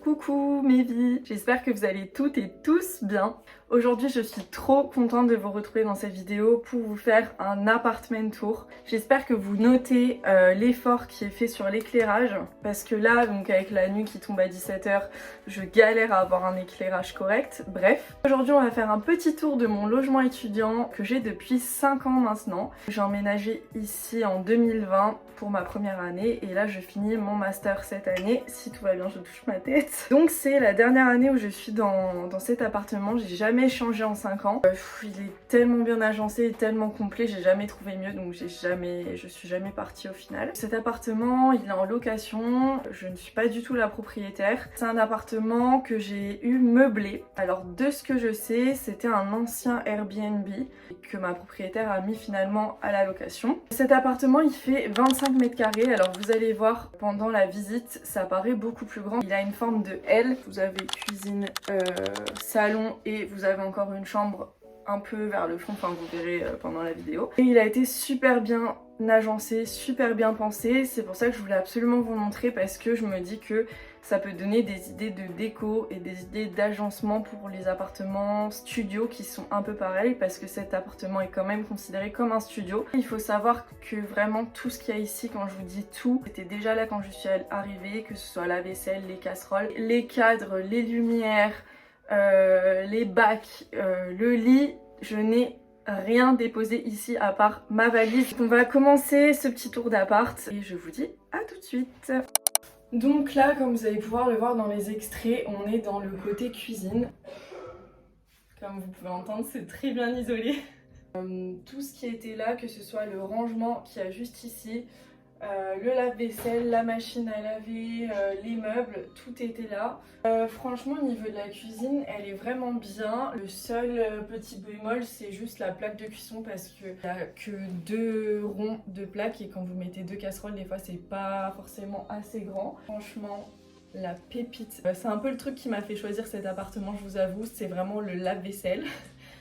Coucou mes vies, j'espère que vous allez toutes et tous bien. Aujourd'hui je suis trop contente de vous retrouver dans cette vidéo pour vous faire un apartment tour. J'espère que vous notez l'effort qui est fait sur l'éclairage parce que là, donc avec la nuit qui tombe à 17 h, je galère à avoir un éclairage correct. Bref, aujourd'hui on va faire un petit tour de mon logement étudiant que j'ai depuis 5 ans maintenant. J'ai emménagé ici en 2020 pour ma première année et là je finis mon master cette année, si tout va bien je touche ma tête. Donc c'est la dernière année où je suis dans cet appartement, j'ai jamais changé en 5 ans. Il est tellement bien agencé et tellement complet, j'ai jamais trouvé mieux donc je suis jamais partie au final. Cet appartement il est en location, je ne suis pas du tout la propriétaire. C'est un appartement que j'ai eu meublé. Alors de ce que je sais, c'était un ancien Airbnb que ma propriétaire a mis finalement à la location. Cet appartement il fait 25 mètres carrés, alors vous allez voir pendant la visite ça paraît beaucoup plus grand. Il a une forme de L, vous avez cuisine, salon et vous avez encore une chambre un peu vers le fond, enfin vous verrez pendant la vidéo. Et il a été super bien agencé, super bien pensé, c'est pour ça que je voulais absolument vous montrer parce que je me dis que ça peut donner des idées de déco et des idées d'agencement pour les appartements studios qui sont un peu pareils parce que cet appartement est quand même considéré comme un studio. Il faut savoir que vraiment tout ce qu'il y a ici, quand je vous dis tout, c'était déjà là quand je suis arrivée, que ce soit la vaisselle, les casseroles, les cadres, les lumières, les bacs, le lit, je n'ai rien déposé ici à part ma valise. On va commencer ce petit tour d'appart et je vous dis à tout de suite. Donc là, comme vous allez pouvoir le voir dans les extraits, on est dans le côté cuisine. Comme vous pouvez entendre, c'est très bien isolé. Tout ce qui était là, que ce soit le rangement qu'il y a juste ici, le lave-vaisselle, la machine à laver, les meubles, tout était là. Franchement au niveau de la cuisine elle est vraiment bien. Le seul petit bémol c'est juste la plaque de cuisson parce qu'il n'y a que 2 ronds de plaques et quand vous mettez 2 casseroles des fois c'est pas forcément assez grand. Franchement la pépite. C'est un peu le truc qui m'a fait choisir cet appartement, je vous avoue, c'est vraiment le lave-vaisselle.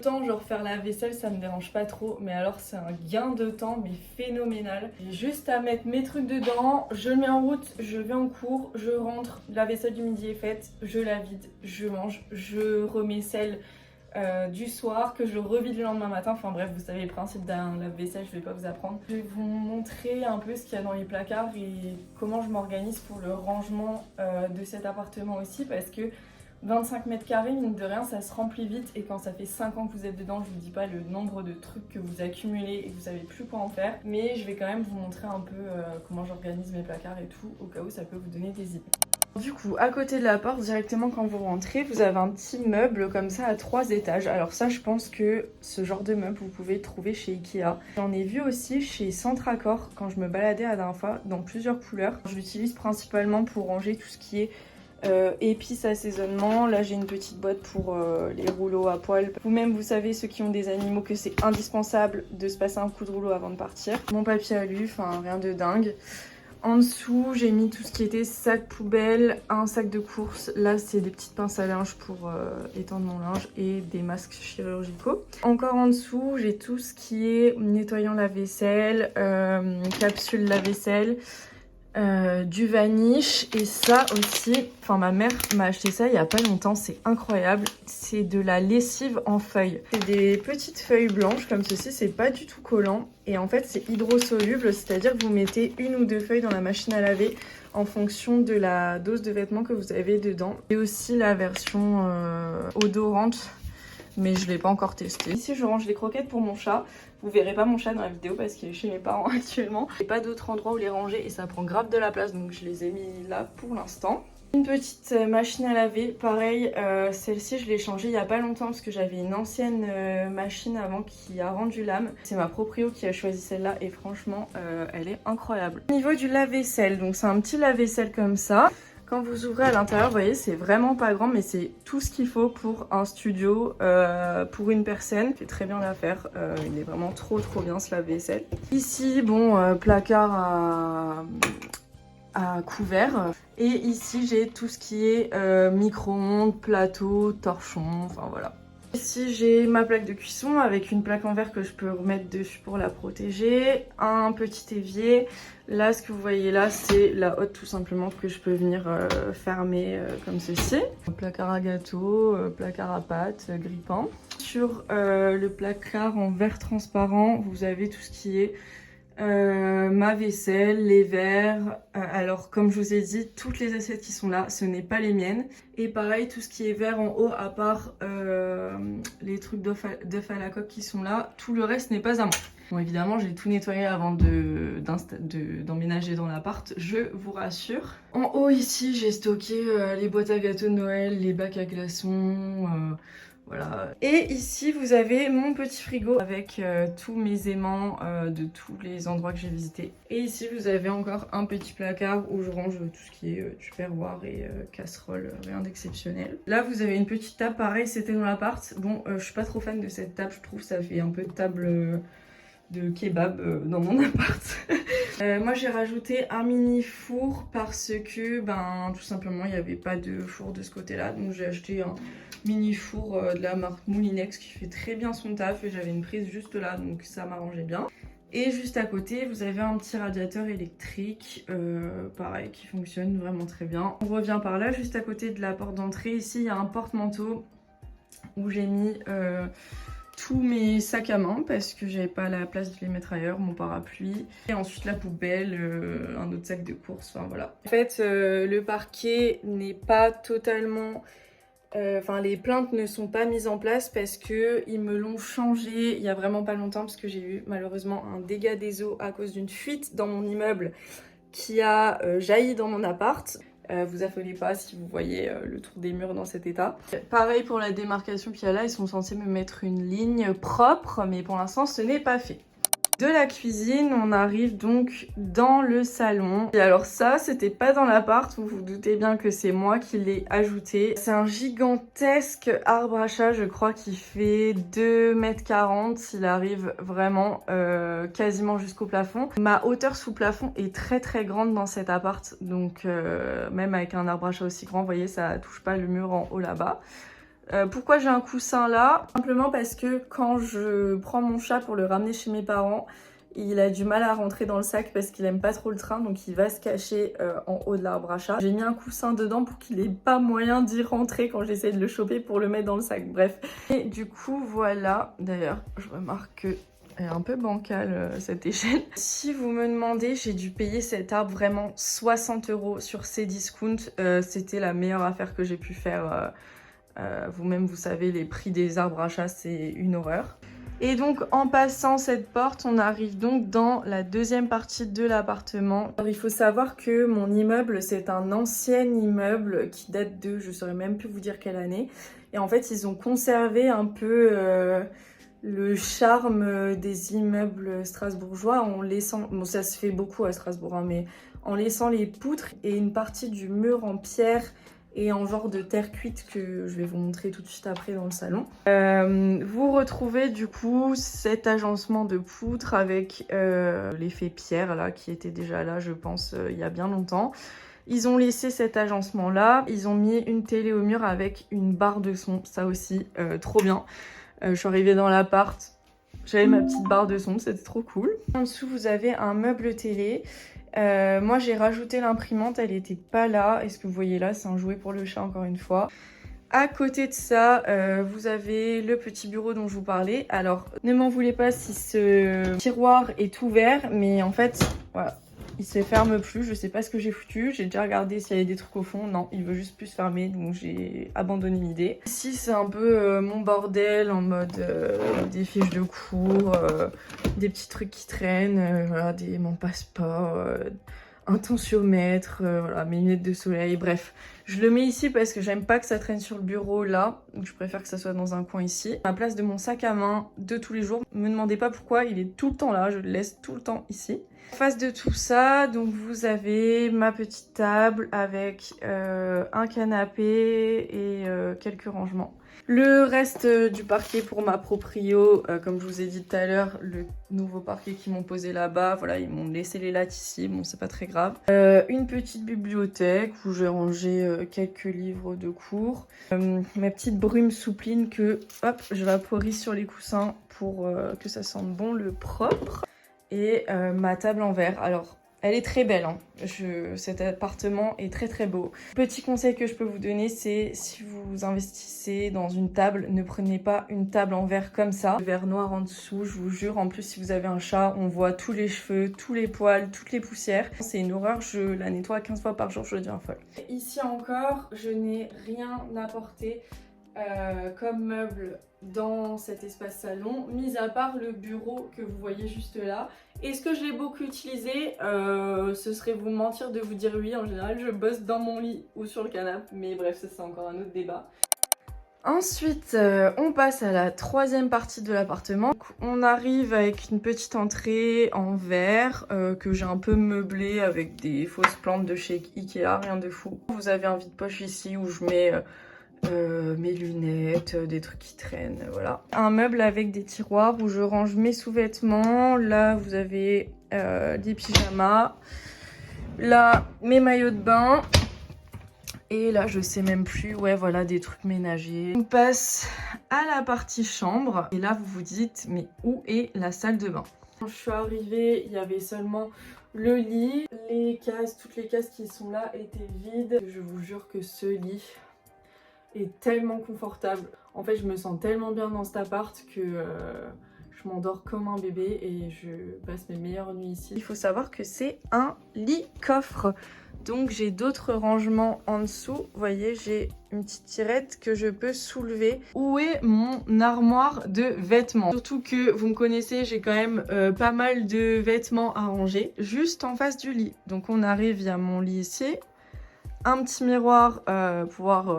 Autant genre faire la vaisselle ça me dérange pas trop, mais alors c'est un gain de temps mais phénoménal. J'ai juste à mettre mes trucs dedans, je le mets en route, je vais en cours, je rentre, la vaisselle du midi est faite, je la vide, je mange, je remets celle du soir que je revide le lendemain matin. Enfin bref, vous savez le principe d'un lave-vaisselle, je vais pas vous apprendre. Je vais vous montrer un peu ce qu'il y a dans les placards et comment je m'organise pour le rangement de cet appartement aussi parce que 25 mètres carrés, mine de rien, ça se remplit vite et quand ça fait 5 ans que vous êtes dedans, je vous dis pas le nombre de trucs que vous accumulez et que vous savez plus quoi en faire. Mais je vais quand même vous montrer un peu comment j'organise mes placards et tout, au cas où ça peut vous donner des idées. Du coup, à côté de la porte, directement quand vous rentrez, vous avez un petit meuble comme ça à 3 étages. Alors ça, je pense que ce genre de meuble, vous pouvez le trouver chez Ikea. J'en ai vu aussi chez Centracor quand je me baladais la dernière fois, dans plusieurs couleurs. Je l'utilise principalement pour ranger tout ce qui est épices, assaisonnement. Là j'ai une petite boîte pour les rouleaux à poils. Vous-même vous savez, ceux qui ont des animaux, que c'est indispensable de se passer un coup de rouleau avant de partir. Mon papier alu, enfin rien de dingue. En dessous j'ai mis tout ce qui était sac poubelle, un sac de course. Là c'est des petites pinces à linge pour étendre mon linge et des masques chirurgicaux. Encore en dessous j'ai tout ce qui est nettoyant la vaisselle, capsule lave-vaisselle, du vaniche et ça aussi, enfin ma mère m'a acheté ça il y a pas longtemps, c'est incroyable, c'est de la lessive en feuilles. C'est des petites feuilles blanches comme ceci, c'est pas du tout collant et en fait c'est hydrosoluble, c'est-à-dire que vous mettez 1 ou 2 feuilles dans la machine à laver en fonction de la dose de vêtements que vous avez dedans. Et aussi la version odorante, mais je l'ai pas encore testé. Ici je range les croquettes pour mon chat. Vous verrez pas mon chat dans la vidéo parce qu'il est chez mes parents actuellement. J'ai pas d'autre endroit où les ranger et ça prend grave de la place donc je les ai mis là pour l'instant. Une petite machine à laver, pareil, celle-ci je l'ai changée il y a pas longtemps parce que j'avais une ancienne machine avant qui a rendu l'âme. C'est ma proprio qui a choisi celle-là et franchement elle est incroyable. Au niveau du lave-vaisselle, donc c'est un petit lave-vaisselle comme ça. Quand vous ouvrez à l'intérieur, vous voyez, c'est vraiment pas grand, mais c'est tout ce qu'il faut pour un studio, pour une personne. C'est très bien l'affaire, il est vraiment trop bien ce lave-vaisselle. Ici, bon, placard à couvert. Et ici, j'ai tout ce qui est micro-ondes, plateau, torchon, enfin voilà. Ici j'ai ma plaque de cuisson avec une plaque en verre que je peux remettre dessus pour la protéger, un petit évier. Là ce que vous voyez là c'est la hotte tout simplement que je peux venir fermer comme ceci. Placard à gâteau, placard à pâte, grippant. Sur le placard en verre transparent vous avez tout ce qui est ma vaisselle, les verres. Alors comme je vous ai dit, toutes les assiettes qui sont là, ce n'est pas les miennes. Et pareil, tout ce qui est verre en haut, à part les trucs d'œuf à la coque qui sont là, tout le reste n'est pas à moi. Bon évidemment, j'ai tout nettoyé avant d'emménager dans l'appart, je vous rassure. En haut ici, j'ai stocké les boîtes à gâteaux de Noël, les bacs à glaçons... Voilà. Et ici vous avez mon petit frigo avec tous mes aimants de tous les endroits que j'ai visités. Et ici vous avez encore un petit placard où je range tout ce qui est tupperware et casserole, rien d'exceptionnel. Là vous avez une petite table, pareil c'était dans l'appart. Bon je suis pas trop fan de cette table, je trouve ça fait un peu de table de kebab dans mon appart. Moi j'ai rajouté un mini four parce que tout simplement il n'y avait pas de four de ce côté là, donc j'ai acheté un mini four de la marque Moulinex qui fait très bien son taf et j'avais une prise juste là donc ça m'arrangeait bien. Et juste à côté vous avez un petit radiateur électrique pareil qui fonctionne vraiment très bien. On revient par là, juste à côté de la porte d'entrée ici il y a un porte-manteau où j'ai mis tous mes sacs à main parce que j'avais pas la place de les mettre ailleurs, mon parapluie et ensuite la poubelle, un autre sac de course, enfin voilà. En fait le parquet n'est pas totalement... les plaintes ne sont pas mises en place parce que ils me l'ont changé il y a vraiment pas longtemps parce que j'ai eu malheureusement un dégât des eaux à cause d'une fuite dans mon immeuble qui a jailli dans mon appart. Vous affolez pas si vous voyez le tour des murs dans cet état. Pareil pour la démarcation qu'il y a là, ils sont censés me mettre une ligne propre mais pour l'instant ce n'est pas fait. De la cuisine, on arrive donc dans le salon. Et alors ça, c'était pas dans l'appart, vous vous doutez bien que c'est moi qui l'ai ajouté. C'est un gigantesque arbre à chat, je crois, qui fait 2,40 m. Il arrive vraiment quasiment jusqu'au plafond. Ma hauteur sous plafond est très très grande dans cet appart, donc même avec un arbre à chat aussi grand, vous voyez, ça touche pas le mur en haut là-bas. Pourquoi j'ai un coussin là? Simplement parce que quand je prends mon chat pour le ramener chez mes parents, il a du mal à rentrer dans le sac parce qu'il aime pas trop le train, donc il va se cacher en haut de l'arbre à chat. J'ai mis un coussin dedans pour qu'il ait pas moyen d'y rentrer quand j'essaie de le choper pour le mettre dans le sac, bref. Et du coup voilà, d'ailleurs je remarque que elle est un peu bancale cette échelle. Si vous me demandez, j'ai dû payer cet arbre vraiment 60 € sur Cdiscount. C'était la meilleure affaire que j'ai pu faire. Vous-même vous savez, les prix des arbres à chat c'est une horreur. Et donc en passant cette porte, on arrive donc dans la deuxième partie de l'appartement. Il faut savoir que mon immeuble c'est un ancien immeuble qui date de, je saurais même plus vous dire quelle année. Et en fait ils ont conservé un peu le charme des immeubles strasbourgeois en laissant, bon ça se fait beaucoup à Strasbourg hein, mais en laissant les poutres et une partie du mur en pierre et en genre de terre cuite que je vais vous montrer tout de suite après dans le salon. Vous retrouvez du coup cet agencement de poutres avec l'effet pierre là qui était déjà là je pense il y a bien longtemps. Ils ont laissé cet agencement là, ils ont mis une télé au mur avec une barre de son, ça aussi trop bien. Je suis arrivée dans l'appart, j'avais ma petite barre de son, c'était trop cool. En dessous vous avez un meuble télé. Moi j'ai rajouté l'imprimante, elle était pas là. Et ce que vous voyez là, c'est un jouet pour le chat encore une fois. À côté de ça, vous avez le petit bureau dont je vous parlais. Alors ne m'en voulez pas si ce tiroir est ouvert, mais en fait voilà, il se ferme plus. Je sais pas ce que j'ai foutu, j'ai déjà regardé s'il y avait des trucs au fond. Non, il veut juste plus se fermer, donc j'ai abandonné l'idée. Ici c'est un peu mon bordel en mode des fiches de cours, des petits trucs qui traînent, voilà, mon passeport, un tensiomètre, voilà, mes lunettes de soleil, bref. Je le mets ici parce que j'aime pas que ça traîne sur le bureau là, donc je préfère que ça soit dans un coin ici. À la place de mon sac à main de tous les jours, me demandez pas pourquoi, il est tout le temps là, je le laisse tout le temps ici. En face de tout ça, donc vous avez ma petite table avec un canapé et quelques rangements. Le reste du parquet pour ma proprio, comme je vous ai dit tout à l'heure, le nouveau parquet qu'ils m'ont posé là-bas, voilà, ils m'ont laissé les lattes ici, bon c'est pas très grave. Une petite bibliothèque où j'ai rangé quelques livres de cours. Ma petite brume soupline que, hop, je vaporise sur les coussins pour que ça sente bon le propre. Et ma table en verre, alors... Elle est très belle, hein. Cet appartement est très très beau. Petit conseil que je peux vous donner, c'est si vous investissez dans une table, ne prenez pas une table en verre comme ça. Le verre noir en dessous, je vous jure. En plus, si vous avez un chat, on voit tous les cheveux, tous les poils, toutes les poussières. C'est une horreur, je la nettoie 15 fois par jour, je deviens folle. Ici encore, je n'ai rien apporté comme meuble dans cet espace salon, mis à part le bureau que vous voyez juste là. Est-ce que je l'ai beaucoup utilisé? Ce serait vous mentir de vous dire oui. En général, je bosse dans mon lit ou sur le canapé, mais bref, ça c'est encore un autre débat. Ensuite, on passe à la troisième partie de l'appartement. On arrive avec une petite entrée en verre que j'ai un peu meublée avec des fausses plantes de chez Ikea, rien de fou. Vous avez un vide-poche ici où je mets mes lunettes, des trucs qui traînent, voilà. Un meuble avec des tiroirs où je range mes sous-vêtements. Là, vous avez des pyjamas. Là, mes maillots de bain. Et là, je sais même plus, ouais, voilà, des trucs ménagers. On passe à la partie chambre. Et là, vous vous dites, mais où est la salle de bain? Quand je suis arrivée, il y avait seulement le lit. Les cases, toutes les cases qui sont là étaient vides. Je vous jure que ce lit est tellement confortable. En fait, je me sens tellement bien dans cet appart que je m'endors comme un bébé et je passe mes meilleures nuits ici. Il faut savoir que c'est un lit coffre. Donc j'ai d'autres rangements en dessous. Vous voyez, j'ai une petite tirette que je peux soulever. Où est mon armoire de vêtements? Surtout que vous me connaissez, j'ai quand même pas mal de vêtements à ranger juste en face du lit. Donc on arrive via mon lit ici. Un petit miroir pour voir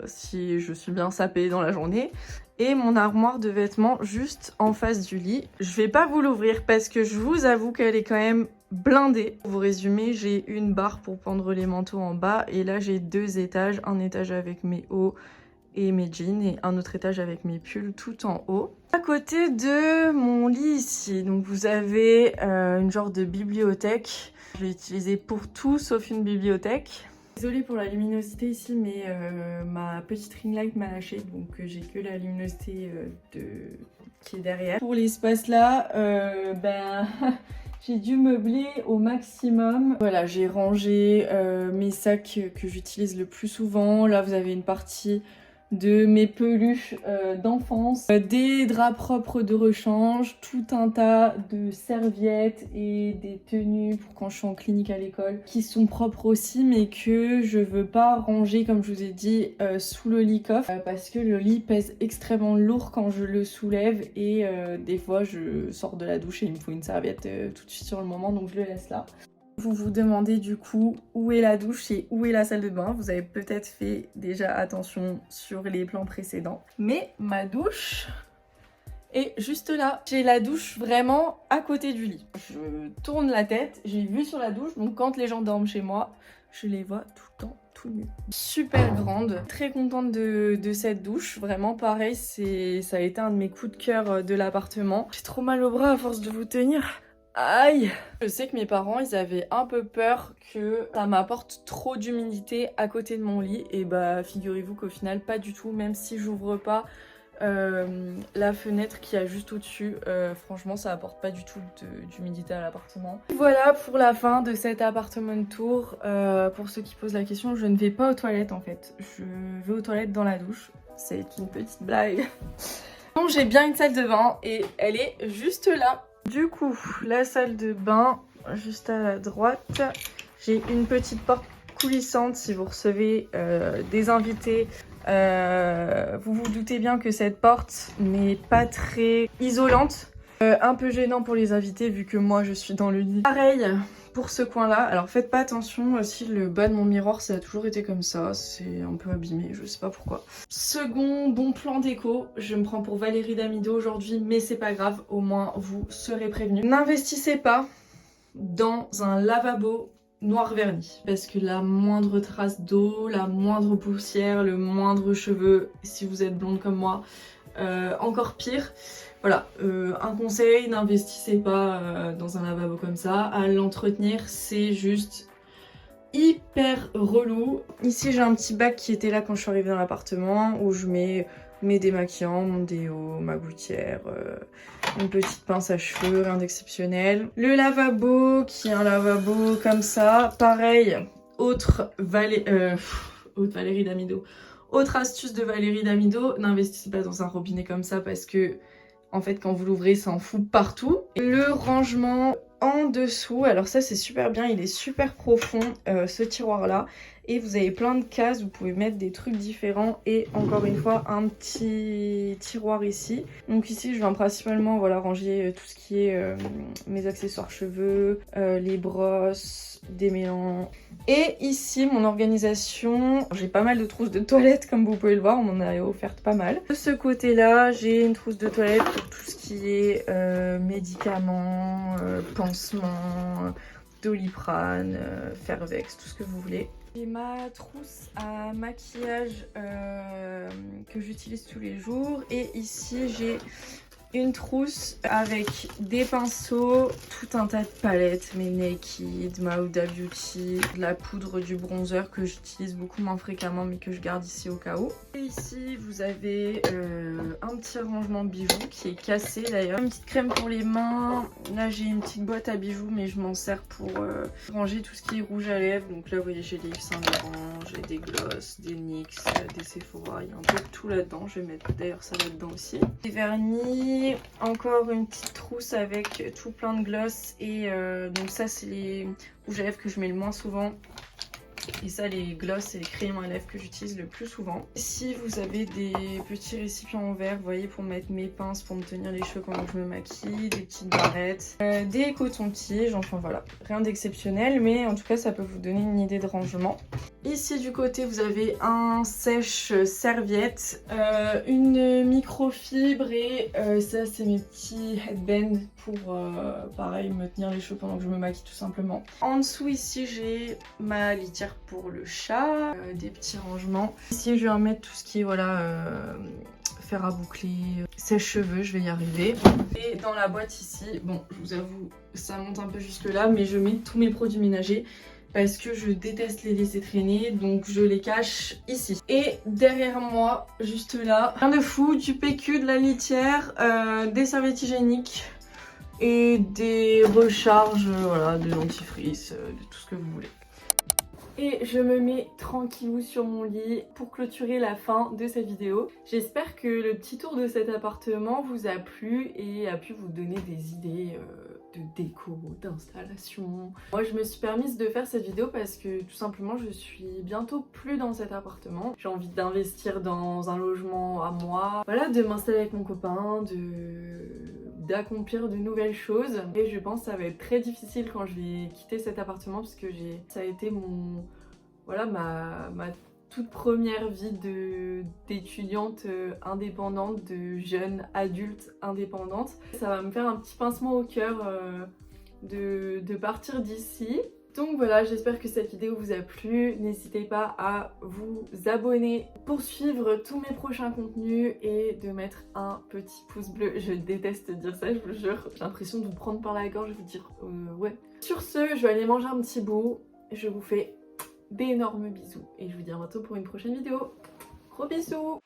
si je suis bien sapée dans la journée. Et mon armoire de vêtements juste en face du lit. Je vais pas vous l'ouvrir parce que je vous avoue qu'elle est quand même blindée. Pour vous résumer, j'ai une barre pour pendre les manteaux en bas. Et là, j'ai 2 étages. Un étage avec mes hauts et mes jeans. Et un autre étage avec mes pulls tout en haut. À côté de mon lit ici, donc vous avez une genre de bibliothèque. Je l'ai utilisée pour tout sauf une bibliothèque. Désolée pour la luminosité ici, mais ma petite ring light m'a lâché, donc j'ai que la luminosité qui est derrière. Pour l'espace là, j'ai dû meubler au maximum. Voilà, j'ai rangé mes sacs que j'utilise le plus souvent. Là, vous avez une partie de mes peluches d'enfance, des draps propres de rechange, tout un tas de serviettes et des tenues pour quand je suis en clinique à l'école qui sont propres aussi mais que je veux pas ranger comme je vous ai dit sous le lit coffre parce que le lit pèse extrêmement lourd quand je le soulève et des fois je sors de la douche et il me faut une serviette tout de suite sur le moment, donc je le laisse là. Vous vous demandez du coup où est la douche et où est la salle de bain. Vous avez peut-être fait déjà attention sur les plans précédents. Mais ma douche est juste là. J'ai la douche vraiment à côté du lit. Je tourne la tête, j'ai vue sur la douche. Donc quand les gens dorment chez moi, je les vois tout le temps tout nus. Super grande. Très contente de cette douche. Vraiment pareil, ça a été un de mes coups de cœur de l'appartement. J'ai trop mal au bras à force de vous tenir. Aïe! Je sais que mes parents, ils avaient un peu peur que ça m'apporte trop d'humidité à côté de mon lit. Et bah, figurez-vous qu'au final, pas du tout. Même si j'ouvre pas la fenêtre qui a juste au-dessus, franchement, ça apporte pas du tout d'humidité à l'appartement. Voilà pour la fin de cet appartement tour. Pour ceux qui posent la question, je ne vais pas aux toilettes en fait. Je vais aux toilettes dans la douche. C'est une petite blague. Donc j'ai bien une salle de bain et elle est juste là. Du coup, la salle de bain, juste à la droite, j'ai une petite porte coulissante si vous recevez des invités. Vous vous doutez bien que cette porte n'est pas très isolante. Un peu gênant pour les invités vu que moi je suis dans le lit. Pareil pour ce coin-là. Alors faites pas attention si le bas de mon miroir ça a toujours été comme ça. C'est un peu abîmé, je sais pas pourquoi. Second bon plan déco. Je me prends pour Valérie Damido aujourd'hui mais c'est pas grave. Au moins vous serez prévenus. N'investissez pas dans un lavabo noir verni. Parce que la moindre trace d'eau, la moindre poussière, le moindre cheveu, si vous êtes blonde comme moi, encore pire. Voilà, un conseil, n'investissez pas dans un lavabo comme ça. À l'entretenir, c'est juste hyper relou. Ici, j'ai un petit bac qui était là quand je suis arrivée dans l'appartement où je mets mes démaquillants, mon déo, ma gouttière, une petite pince à cheveux, rien d'exceptionnel. Le lavabo qui est un lavabo comme ça, pareil, autre Valérie Damido. Autre astuce de Valérie Damido, n'investissez pas dans un robinet comme ça parce que en fait quand vous l'ouvrez ça en fout partout. Le rangement en dessous, alors ça c'est super bien, il est super profond ce tiroir là et vous avez plein de cases, vous pouvez mettre des trucs différents et encore une fois un petit tiroir ici. Donc ici je viens principalement voilà, ranger tout ce qui est mes accessoires cheveux, les brosses, démêlants. Et ici mon organisation, j'ai pas mal de trousses de toilette comme vous pouvez le voir, on en a offert pas mal. De ce côté là j'ai une trousse de toilette pour tout ce qui est médicaments, pansements, Doliprane, Fervex, tout ce que vous voulez. J'ai ma trousse à maquillage que j'utilise tous les jours et ici j'ai une trousse avec des pinceaux, tout un tas de palettes, mes Naked, ma Huda Beauty, de la poudre, du bronzer que j'utilise beaucoup moins fréquemment mais que je garde ici au cas où. Et ici vous avez un petit rangement bijoux qui est cassé d'ailleurs. Une petite crème pour les mains, là j'ai une petite boîte à bijoux mais je m'en sers pour ranger tout ce qui est rouge à lèvres. Donc là vous voyez j'ai des Yves Saint Laurent, j'ai des gloss, des NYX, des Sephora, il y a un peu de tout là-dedans. Je vais mettre d'ailleurs ça là-dedans aussi. Des vernis. Encore une petite trousse avec tout plein de gloss et donc ça c'est les rouges à lèvres que je mets le moins souvent et ça les gloss et les crayons à lèvres que j'utilise le plus souvent. Ici vous avez des petits récipients en verre, vous voyez, pour mettre mes pinces, pour me tenir les cheveux pendant que je me maquille, des petites barrettes, des cotons-tiges, enfin voilà, rien d'exceptionnel mais en tout cas ça peut vous donner une idée de rangement. Ici du côté vous avez un sèche-serviette, une microfibre et ça c'est mes petits headbands pour pareil me tenir les cheveux pendant que je me maquille tout simplement. En dessous ici j'ai ma litière pour le chat, des petits rangements. Ici je vais en mettre tout ce qui est voilà fer à boucler, sèche-cheveux, je vais y arriver. Et dans la boîte ici, bon je vous avoue ça monte un peu jusque là mais je mets tous mes produits ménagers parce que je déteste les laisser traîner, donc je les cache ici. Et derrière moi, juste là, rien de fou, du PQ, de la litière, des serviettes hygiéniques et des recharges, voilà, de dentifrice, de tout ce que vous voulez. Et je me mets tranquillou sur mon lit pour clôturer la fin de cette vidéo. J'espère que le petit tour de cet appartement vous a plu et a pu vous donner des idées de déco, d'installation. Moi je me suis permise de faire cette vidéo parce que tout simplement je suis bientôt plus dans cet appartement. J'ai envie d'investir dans un logement à moi, voilà, de m'installer avec mon copain, d'accomplir de nouvelles choses. Et je pense que ça va être très difficile quand je vais quitter cet appartement parce que ça a été mon, voilà, ma toute première vie d'étudiante indépendante, de jeune adulte indépendante. Ça va me faire un petit pincement au cœur de partir d'ici. Donc voilà, j'espère que cette vidéo vous a plu. N'hésitez pas à vous abonner pour suivre tous mes prochains contenus et de mettre un petit pouce bleu. Je déteste dire ça, je vous jure. J'ai l'impression de vous prendre par la gorge et vous dire ouais. Sur ce, je vais aller manger un petit bout. Je vous fais d'énormes bisous et je vous dis à bientôt pour une prochaine vidéo. Gros bisous!